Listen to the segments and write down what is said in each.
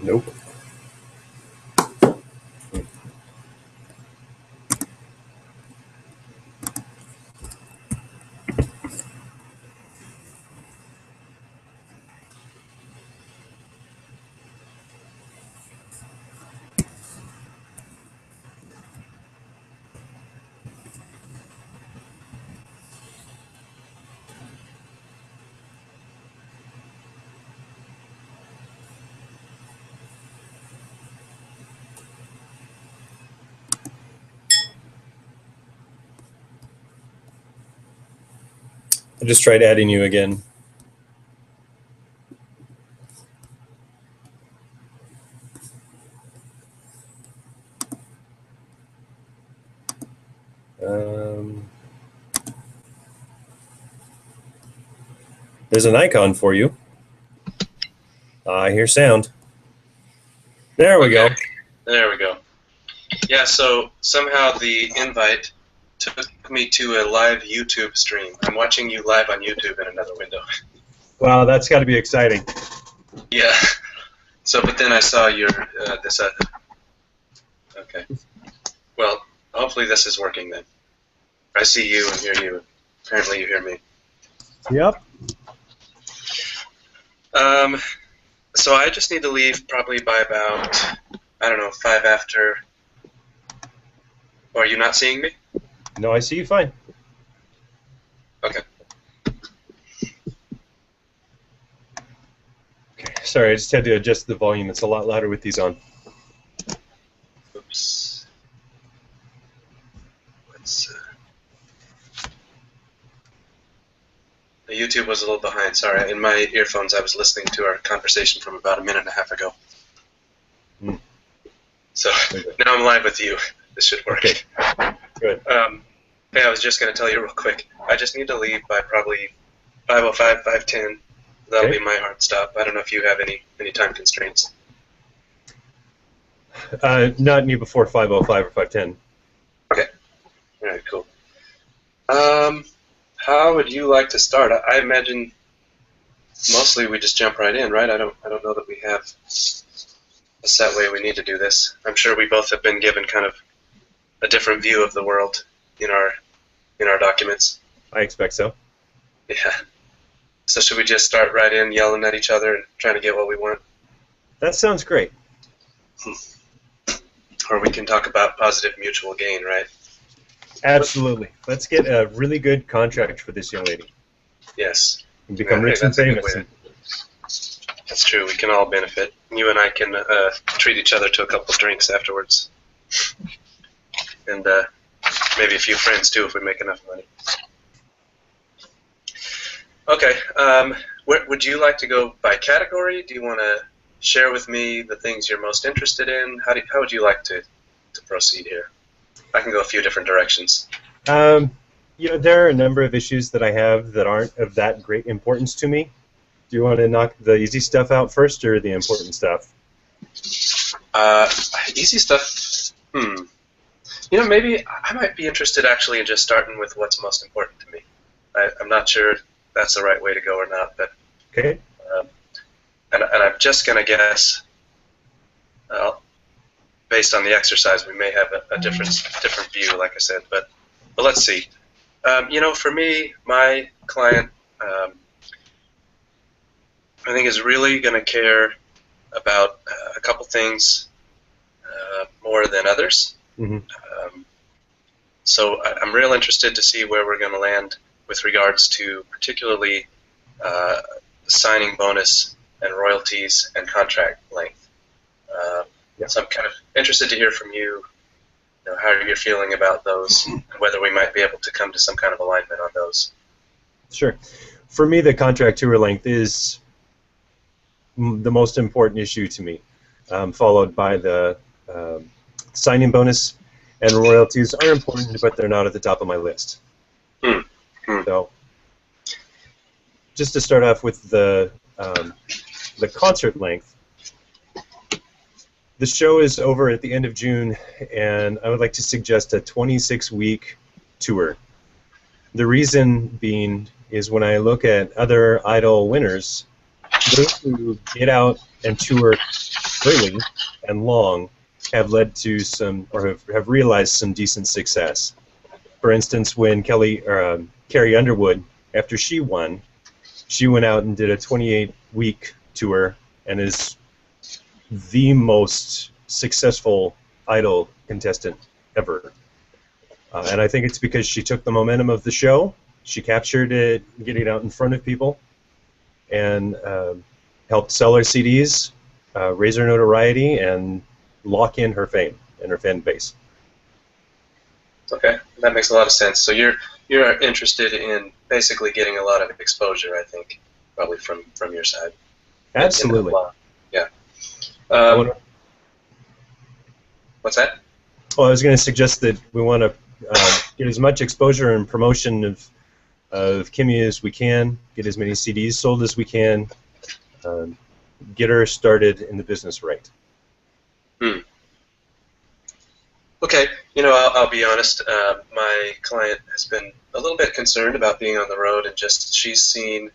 Nope. I just tried adding you again. There's an icon for you. I hear sound. There we go. There we go. Yeah, so somehow the invite took me to a live YouTube stream. I'm watching you live on YouTube in another window. Wow, that's got to be exciting. Yeah. So, but then I saw your this. Okay. Well, hopefully this is working then. I see you and hear you. Apparently you hear me. Yep. So I just need to leave probably by about, I don't know, 5 after. Or are you not seeing me? No, I see you fine. Okay. Sorry, I just had to adjust the volume. It's a lot louder with these on. Oops. Let's. The YouTube was a little behind. Sorry, in my earphones I was listening to our conversation from about a minute and a half ago. So now I'm live with you. This should work. Okay. Good. Hey, I was just going to tell you real quick. I just need to leave by probably 5:05, 5:10. That'll be my hard stop. I don't know if you have any time constraints. Not new before 5:05 or 5:10. Okay. All right, cool. How would you like to start? I imagine mostly we just jump right in, right? I don't know that we have a set way we need to do this. I'm sure we both have been given kind of a different view of the world in our documents. I expect so. Yeah. So should we just start right in yelling at each other and trying to get what we want? That sounds great. Or we can talk about positive mutual gain, right? Absolutely. Let's get a really good contract for this young lady. Yes. And become rich and famous. That's true. We can all benefit. You and I can treat each other to a couple of drinks afterwards. And maybe a few friends, too, if we make enough money. Okay. Would you like to go by category? Do you want to share with me the things you're most interested in? How would you like to proceed here? I can go a few different directions. There are a number of issues that I have that aren't of that great importance to me. Do you want to knock the easy stuff out first, or the important stuff? Easy stuff. Maybe I might be interested actually in just starting with what's most important to me. I'm not sure if that's the right way to go or not, but okay. And I'm just gonna guess. Based on the exercise, we may have a different view, like I said. But let's see. For me, my client I think, is really going to care about a couple things more than others. Hmm. So I'm real interested to see where we're going to land with regards to particularly uh, signing bonus and royalties and contract length. Uh, Yeah. so I'm kind of interested to hear from you, how you're feeling about those and whether we might be able to come to some kind of alignment on those. Sure. For me, the contract tour length is the most important issue to me, followed by the signing bonus, and royalties are important, but they're not at the top of my list. Hmm. Hmm. So, just to start off with the concert length, the show is over at the end of June, and I would like to suggest a 26-week tour. The reason being is when I look at other Idol winners, those who get out and tour early and long have led to some, or have realized some decent success. For instance, when Carrie Underwood, after she won, she went out and did a 28-week tour and is the most successful Idol contestant ever. And I think it's because she took the momentum of the show, she captured it, getting out in front of people, and helped sell her CDs, raise her notoriety, and lock in her fame and her fan base. Okay, that makes a lot of sense. So you're interested in basically getting a lot of exposure, I think, probably from your side. Absolutely. Yeah. What's that? Well, I was going to suggest that we want to get as much exposure and promotion of Kimmy as we can, get as many CDs sold as we can, get her started in the business right. Hmm. Okay, I'll be honest. My client has been a little bit concerned about being on the road, and just she's seen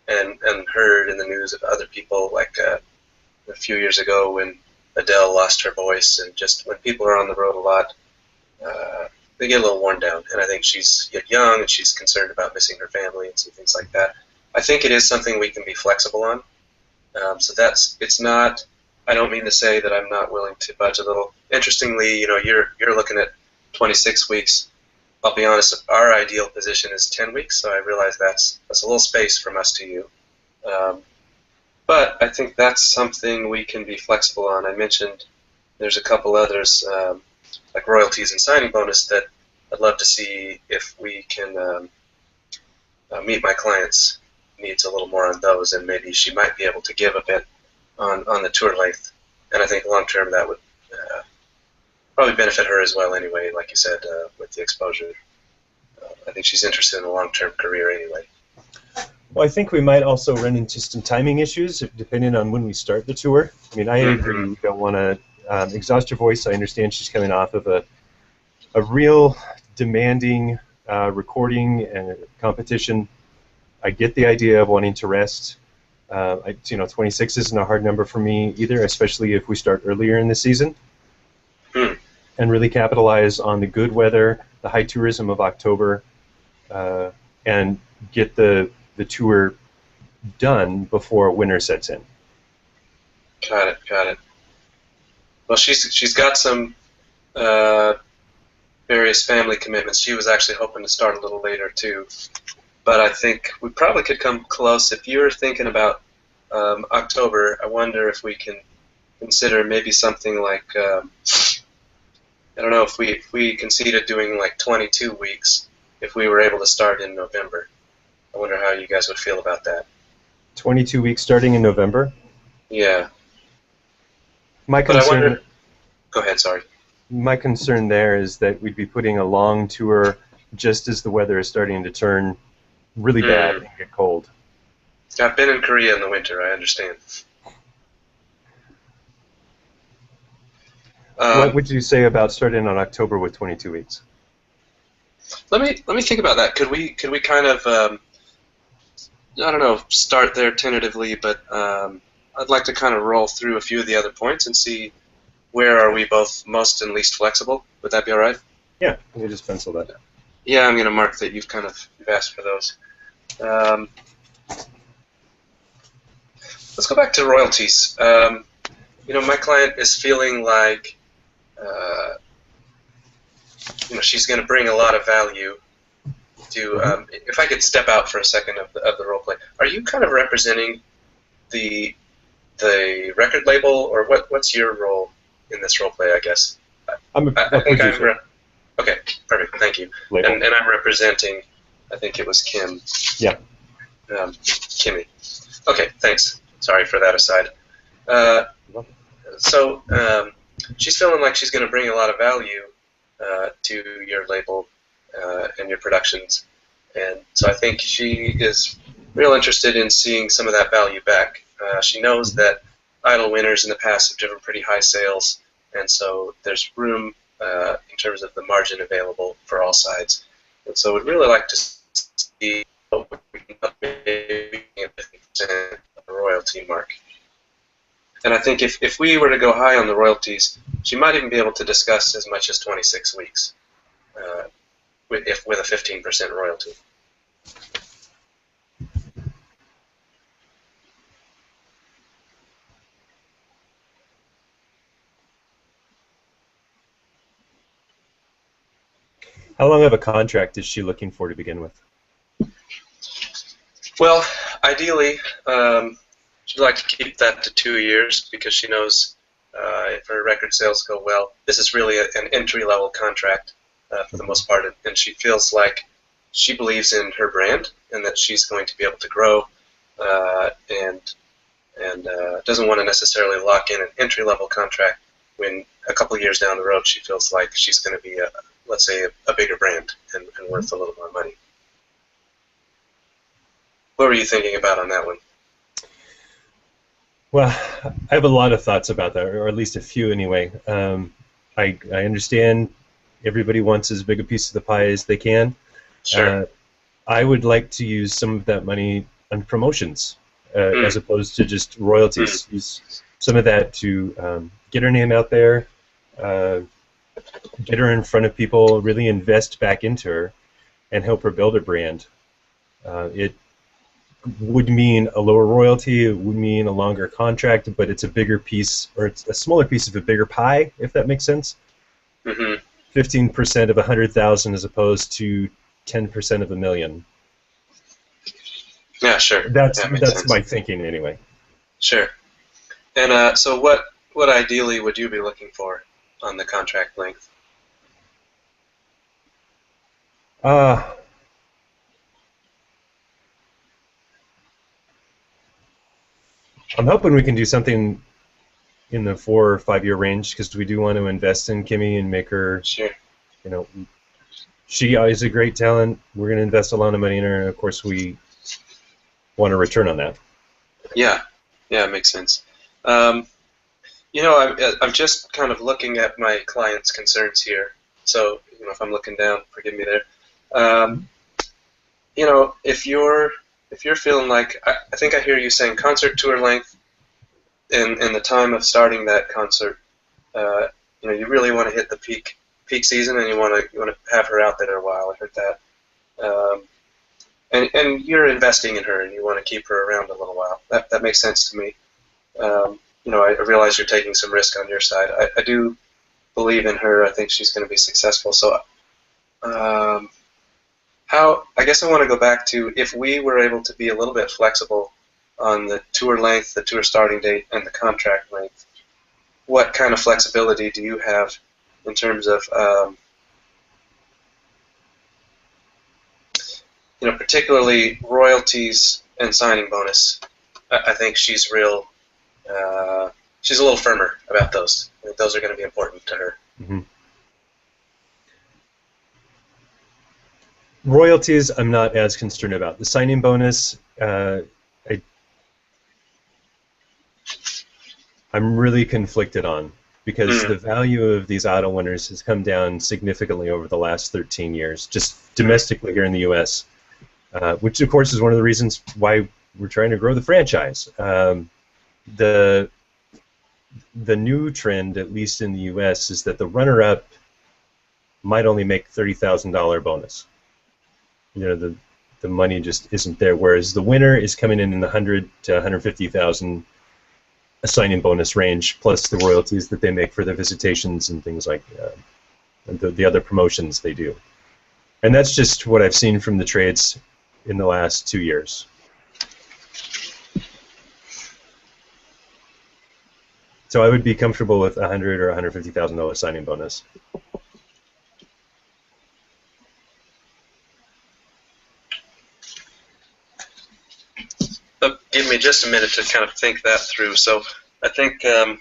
and heard in the news of other people, like a few years ago when Adele lost her voice, and just when people are on the road a lot, they get a little worn down. And I think she's yet young, and she's concerned about missing her family and some things like that. I think it is something we can be flexible on. So it's not. I don't mean to say that I'm not willing to budge a little. Interestingly, you're looking at 26 weeks. I'll be honest, our ideal position is 10 weeks, so I realize that's a little space from us to you. But I think that's something we can be flexible on. I mentioned there's a couple others, like royalties and signing bonus, that I'd love to see if we can meet my client's needs a little more on those, and maybe she might be able to give a bit on the tour length. And I think long term that would probably benefit her as well anyway, like you said, with the exposure. I think she's interested in a long-term career anyway. Well, I think we might also run into some timing issues depending on when we start the tour. I mean, I agree we don't want to exhaust her voice. I understand she's coming off of a real demanding recording and competition. I get the idea of wanting to rest. 26 isn't a hard number for me either, especially if we start earlier in the season and really capitalize on the good weather, the high tourism of October, and get the tour done before winter sets in. Got it. Well, she's got some various family commitments. She was actually hoping to start a little later too, but I think we probably could come close. If you're thinking about October, I wonder if we can consider maybe something like I don't know, if we conceded doing like 22 weeks, if we were able to start in November. I wonder how you guys would feel about that. 22 weeks starting in November? Yeah. My concern. Go ahead, sorry. My concern there is that we'd be putting a long tour just as the weather is starting to turn really bad and get cold. I've been in Korea in the winter, I understand. What would you say about starting on October with 22 weeks? Let me think about that. Could we kind of I don't know, start there tentatively, but I'd like to kind of roll through a few of the other points and see where are we both most and least flexible. Would that be all right? Yeah, let me just pencil that. Yeah, I'm going to mark that you've asked for those. let's go back to royalties. My client is feeling like she's going to bring a lot of value to. If I could step out for a second of the role play, are you kind of representing the record label, or what's your role in this role play? I guess I'm a producer. Okay, perfect. Thank you. And I'm representing. I think it was Kim. Yeah. Kimmy. Okay, thanks. Sorry for that aside. So she's feeling like she's going to bring a lot of value to your label and your productions, and so I think she is real interested in seeing some of that value back. She knows that Idol winners in the past have driven pretty high sales, and so there's room in terms of the margin available for all sides. And so we'd really like to see what we can maybe the royalty mark. And I think if we were to go high on the royalties, she might even be able to discuss as much as 26 weeks with a 15% royalty. How long of a contract is she looking for to begin with? Well, ideally, she'd like to keep that to 2 years because she knows if her record sales go well, this is really an entry-level contract for the most part, and she feels like she believes in her brand and that she's going to be able to grow and doesn't want to necessarily lock in an entry-level contract when a couple of years down the road she feels like she's going to be, let's say, a bigger brand and worth a little more money. What were you thinking about on that one? Well, I have a lot of thoughts about that, or at least a few anyway. I understand everybody wants as big a piece of the pie as they can. Sure. I would like to use some of that money on promotions as opposed to just royalties. Use some of that to get her name out there, get her in front of people, really invest back into her, and help her build her brand. It would mean a lower royalty, it would mean a longer contract, but it's a bigger piece, or it's a smaller piece of a bigger pie, if that makes sense. 15% of 100,000 as opposed to 10% of $1 million. Yeah, sure. That's my thinking anyway. Sure. And so what ideally would you be looking for on the contract length? I'm hoping we can do something in the 4 or 5 year range because we do want to invest in Kimmy and make her. Sure. She is a great talent. We're going to invest a lot of money in her, and of course we want a return on that. Yeah, it makes sense. I'm just kind of looking at my client's concerns here. So if I'm looking down, forgive me there. If you're feeling like, I think I hear you saying concert tour length, in the time of starting that concert, you really want to hit the peak season, and you want to have her out there a while. I heard that, and you're investing in her, and you want to keep her around a little while. That makes sense to me. I realize you're taking some risk on your side. I do believe in her. I think she's going to be successful. So, I guess I want to go back to if we were able to be a little bit flexible on the tour length, the tour starting date, and the contract length. What kind of flexibility do you have in terms of, particularly royalties and signing bonus? I think she's she's a little firmer about those. I think those are going to be important to her. Mm-hmm. Royalties, I'm not as concerned about. The signing bonus, I'm really conflicted on because the value of these Idol winners has come down significantly over the last 13 years, just domestically here in the U.S., which of course is one of the reasons why we're trying to grow the franchise. The new trend, at least in the U.S., is that the runner-up might only make $30,000 bonus. The the money just isn't there. Whereas the winner is coming in the 100 to 150,000 signing bonus range, plus the royalties that they make for their visitations and things like the other promotions they do. And that's just what I've seen from the trades in the last 2 years. So I would be comfortable with $100,000 or $150,000 signing bonus. Give me just a minute to kind of think that through. So I think at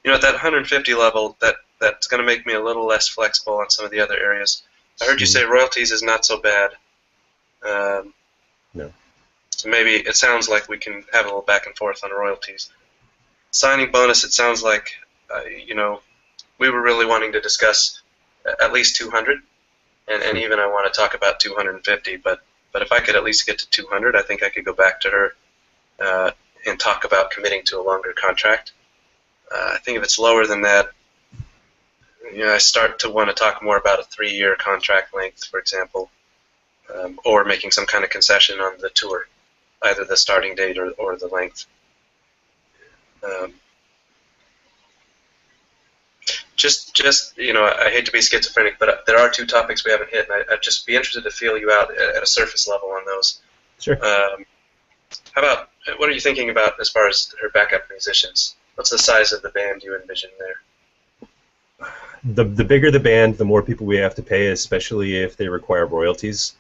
that 150 level, that's going to make me a little less flexible on some of the other areas. I heard you say royalties is not so bad. No. So maybe it sounds like we can have a little back and forth on royalties. Signing bonus, it sounds like we were really wanting to discuss at least 200, and even I want to talk about 250. But if I could at least get to 200, I think I could go back to her and talk about committing to a longer contract. I think if it's lower than that, I start to want to talk more about a 3-year contract length, for example, or making some kind of concession on the tour, either the starting date or the length. I hate to be schizophrenic, but there are 2 topics we haven't hit, and I'd just be interested to feel you out at a surface level on those. Sure. How about, what are you thinking about as far as her backup musicians? What's the size of the band you envision there? The bigger the band, the more people we have to pay, especially if they require royalties,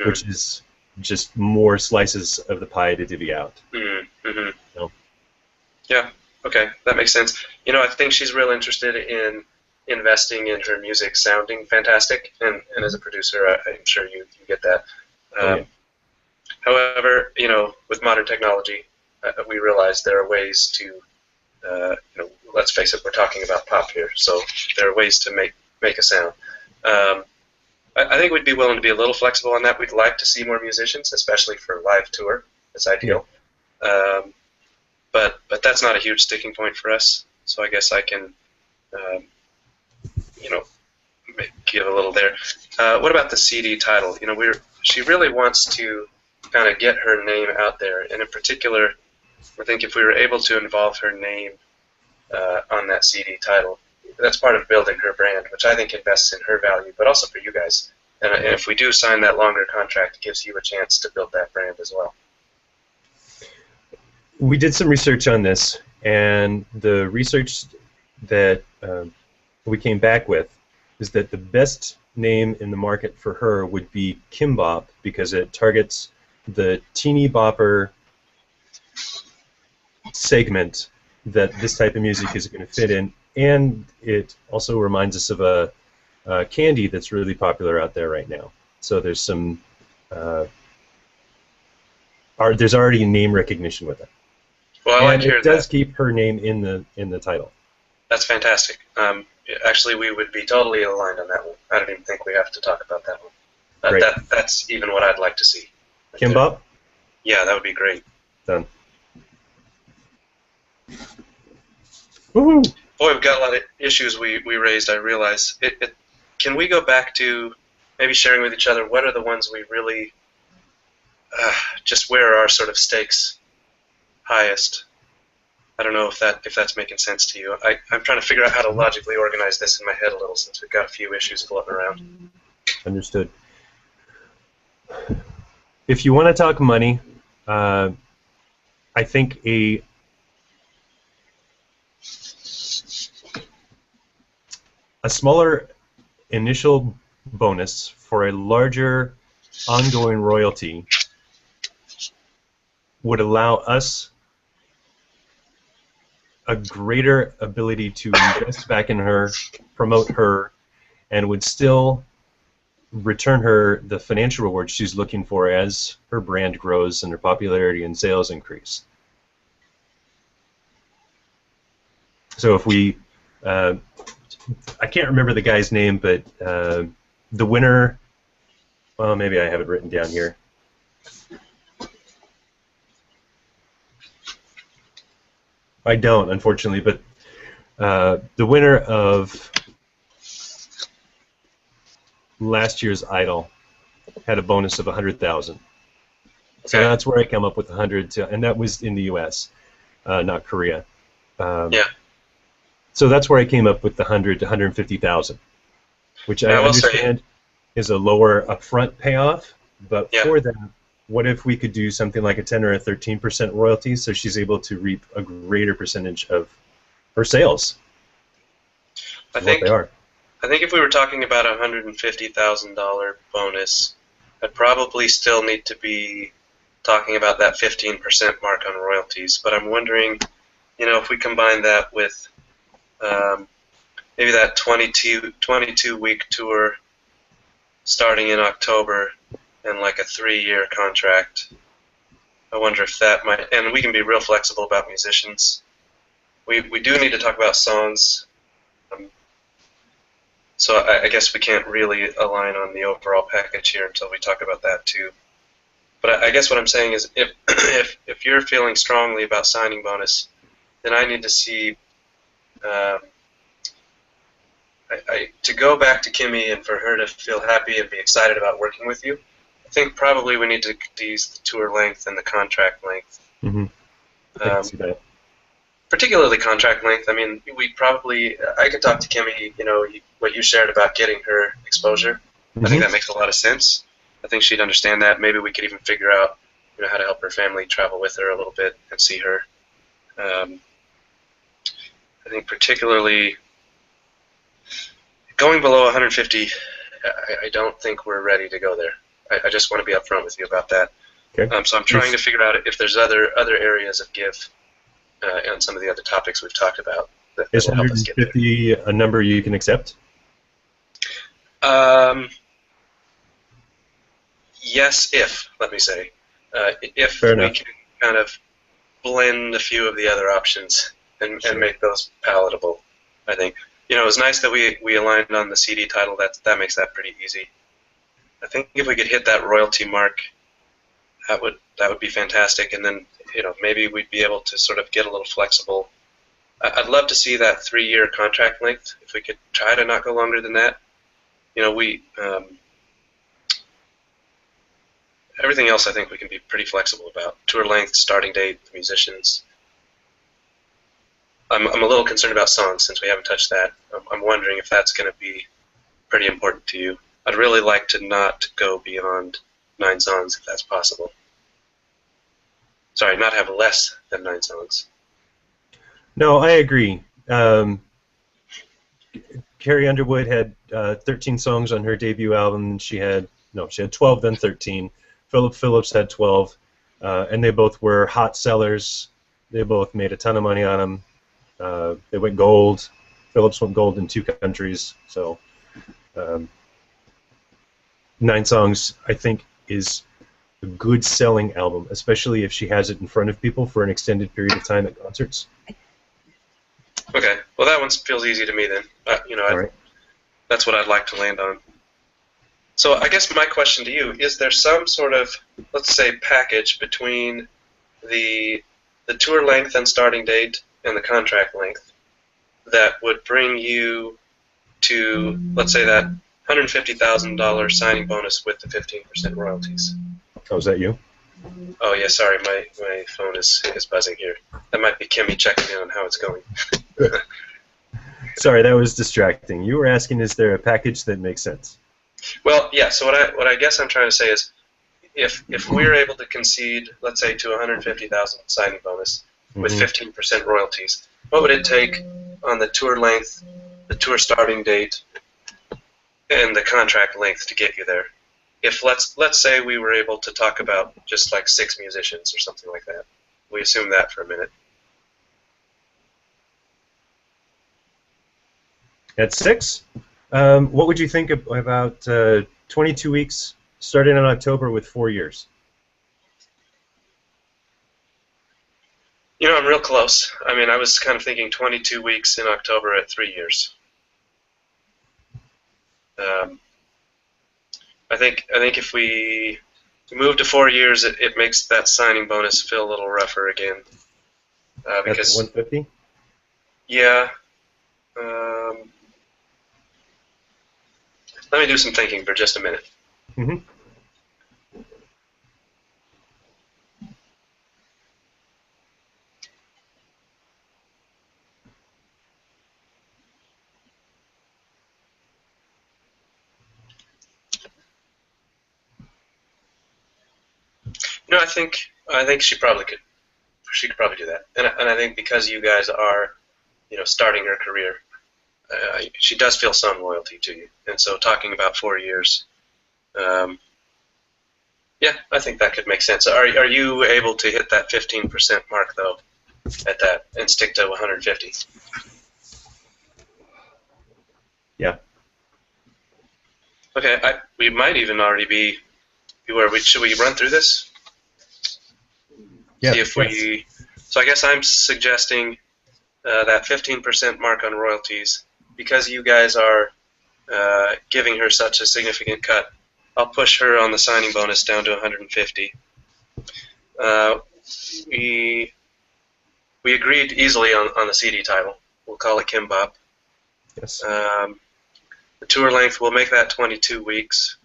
which is just more slices of the pie to divvy out. So. Yeah, okay, that makes sense. I think she's real interested in investing in her music sounding fantastic, and as a producer, I'm sure you get that. However, with modern technology, we realize there are ways to, let's face it, we're talking about pop here, so there are ways to make a sound. I think we'd be willing to be a little flexible on that. We'd like to see more musicians, especially for a live tour. It's ideal. But that's not a huge sticking point for us, so I guess I can, give a little there. What about the CD title? She really wants to kind of get her name out there, and in particular, I think if we were able to involve her name on that CD title, that's part of building her brand, which I think invests in her value, but also for you guys. And if we do sign that longer contract, it gives you a chance to build that brand as well. We did some research on this, and the research that we came back with is that the best name in the market for her would be Kpop, because it targets the teeny bopper segment that this type of music is going to fit in, and it also reminds us of a candy that's really popular out there right now. So there's some there's already name recognition with it. Well, I like and it does keep her name in the title. That's fantastic. Actually, we would be totally aligned on that one. I don't even think we have to talk about that one. That's even what I'd like to see. Kpop? Yeah, that would be great. Done. Woohoo! Boy, we've got a lot of issues we raised, I realize. Can we go back to maybe sharing with each other what are the ones we really, just where are our sort of stakes highest? I don't know if that's making sense to you. I'm trying to figure out how to logically organize this in my head a little, since we've got a few issues floating around. Understood. If you want to talk money, I think a smaller initial bonus for a larger ongoing royalty would allow us a greater ability to invest back in her, promote her, and would still return her the financial reward she's looking for as her brand grows and her popularity and sales increase. So if we, I can't remember the guy's name, but the winner, well, maybe I have it written down here. I don't, unfortunately, but the winner of last year's Idol had a bonus of $100,000. So Okay. that's where I come up with 100, and that was in the U.S., not Korea. Um, Yeah. so that's where I came up with the 100 to 150,000, which I I will say, understand is a lower upfront payoff. But yeah. for that, what if we could do something like a 10 or a 13% royalty, so she's able to reap a greater percentage of her sales, I which is what they think are. I think if we were talking about $150,000 bonus, I'd probably still need to be talking about that 15% mark on royalties. But I'm wondering, if we combine that with um, maybe that 22 week tour starting in October and like a 3-year contract. I wonder if that might, and we can be real flexible about musicians. We do need to talk about songs. Um, so I guess we can't really align on the overall package here until we talk about that too. But I guess what I'm saying is, if if you're feeling strongly about signing bonus, then I need to see um, to go back to Kimmy and for her to feel happy and be excited about working with you. I think probably we need to use the tour length and the contract length. Hmm. I can Um, see that. Particularly contract length. I mean, I could talk to Kimmy, what you shared about getting her exposure. I think Hmm. that makes a lot of sense. I think she'd understand that. Maybe we could even figure out, how to help her family travel with her a little bit and see her. Um, I think particularly going below 150, I don't think we're ready to go there. I just want to be upfront with you about that. Okay. So I'm trying Is to figure out if there's other areas of give on some of the other topics we've talked about that is will help us get there. 150 a number you can accept? Um, yes, let me say, if Fair we enough. can kind of blend a few of the other options and Sure. make those palatable, I think. It was nice that we aligned on the CD title. That makes that pretty easy. I think if we could hit that royalty mark, that would be fantastic. And then maybe we'd be able to sort of get a little flexible. I'd love to see that 3-year contract length. If we could try to not go longer than that, we everything else I think we can be pretty flexible about. Tour length, starting date, musicians. I'm a little concerned about songs since we haven't touched that. I'm wondering if that's going to be pretty important to you. I'd really like to not go beyond 9 songs if that's possible. Sorry, not have less than 9 songs. No, I agree. Carrie Underwood had 13 songs on her debut album. She had 12, then 13. Philip Phillips had 12, and they both were hot sellers. They both made a ton of money on them. They went gold. Phillips went gold in 2 countries. So um, 9 songs, I think, is a good selling album, especially if she has it in front of people for an extended period of time at concerts. Okay, well that one feels easy to me then. All right. That's what I'd like to land on. So I guess my question to you is: there some sort of, let's say, package between the tour length and starting date and the contract length that would bring you to, let's say, that $150,000 signing bonus with the 15% royalties? Oh, is that you? Oh yeah, sorry, my phone is buzzing here. That might be Kimmy checking in on how it's going. Sorry, that was distracting. You were asking, is there a package that makes sense? Well, yeah. So what I guess I'm trying to say is, if we're able to concede, let's say, to 150,000 signing bonus with Hmm. 15% royalties, what would it take on the tour length, the tour starting date, and the contract length to get you there? If let's say we were able to talk about just like 6 musicians or something like that. We assume that for a minute. At 6, what would you think about 22 weeks starting in October with 4 years? I'm real close. I mean, I was kind of thinking 22 weeks in October at 3 years. Um, I think if we move to 4 years, it makes that signing bonus feel a little rougher again. At the Because 150? yeah, um, let me do some thinking for just a minute. Hmm. No, I think she could probably do that, and I think because you guys are, starting her career, she does feel some loyalty to you, and so talking about 4 years, um, yeah, I think that could make sense. Are you able to hit that 15% mark though, at that, and stick to 150? Yeah. Okay, we might even already be where we should we run through this? Yeah. See if Yes. So I guess I'm suggesting that 15% mark on royalties, because you guys are giving her such a significant cut. I'll push her on the signing bonus down to 150. Uh, we agreed easily on the CD title. We'll call it Kpop. Yes. The tour length, we'll make that 22 weeks.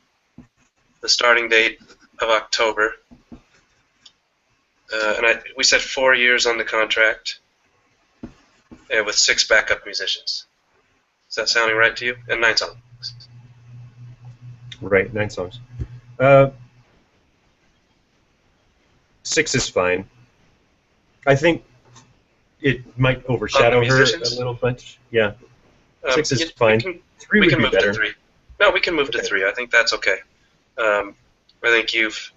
The starting date of October. And we said 4 years on the contract, and with 6 backup musicians. Is that sounding right to you? And 9 songs. Right. 9 songs. 6 is fine. I think it might overshadow her a musicians? little bunch. Yeah. 6 is We fine. can, 3 we would can be move better. to 3. No, we can move to Okay. 3. I think that's okay. I think you've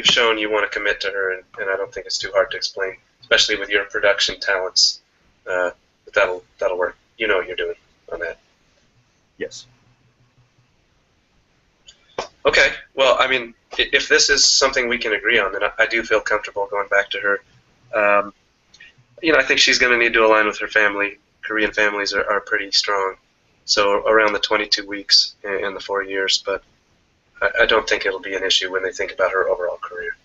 shown you want to commit to her, and I don't think it's too hard to explain, especially with your production talents. But that'll work. You know what you're doing on that. Yes. Okay. Well, I mean, if this is something we can agree on, then I do feel comfortable going back to her. I think she's going to need to align with her family. Korean families are pretty strong, so around the 22 weeks and the 4 years. But I don't think it'll be an issue when they think about her overall career.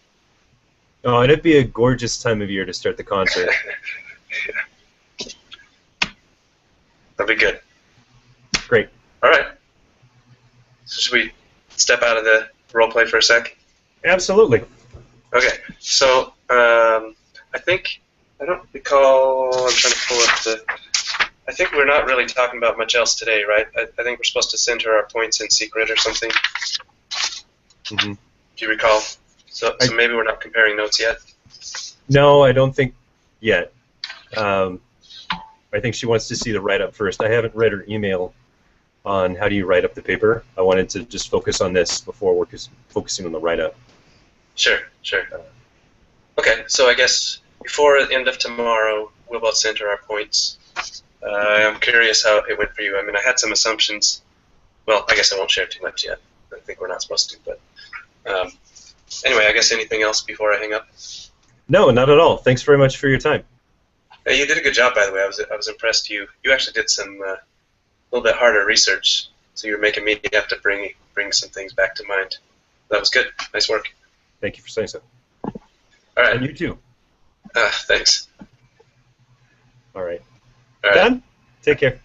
Oh, and it'd be a gorgeous time of year to start the concert. Yeah. That'll be good. Great. All right. So should we step out of the role play for a sec? Absolutely. Okay. So I don't recall. I'm trying to pull up the. I think we're not really talking about much else today, right? I think we're supposed to send her our points in secret or something. Mm-hmm. Do you recall? So maybe we're not comparing notes yet. No, I don't think yet. I think she wants to see the write-up first. I haven't read her email on how do you write up the paper. I wanted to just focus on this before we're focusing on the write-up. Sure. Okay, so I guess before the end of tomorrow, we'll both send her our points. I'm curious how it went for you. I mean, I had some assumptions. Well, I guess I won't share too much yet. I think we're not supposed to, but anyway, I guess anything else before I hang up? No, not at all. Thanks very much for your time. Hey, you did a good job, by the way. I was impressed. You actually did some a little bit harder research, so you're making me have to bring some things back to mind. That was good. Nice work. Thank you for saying so. All right. And you too. Thanks. All right. All right. Done? Take care.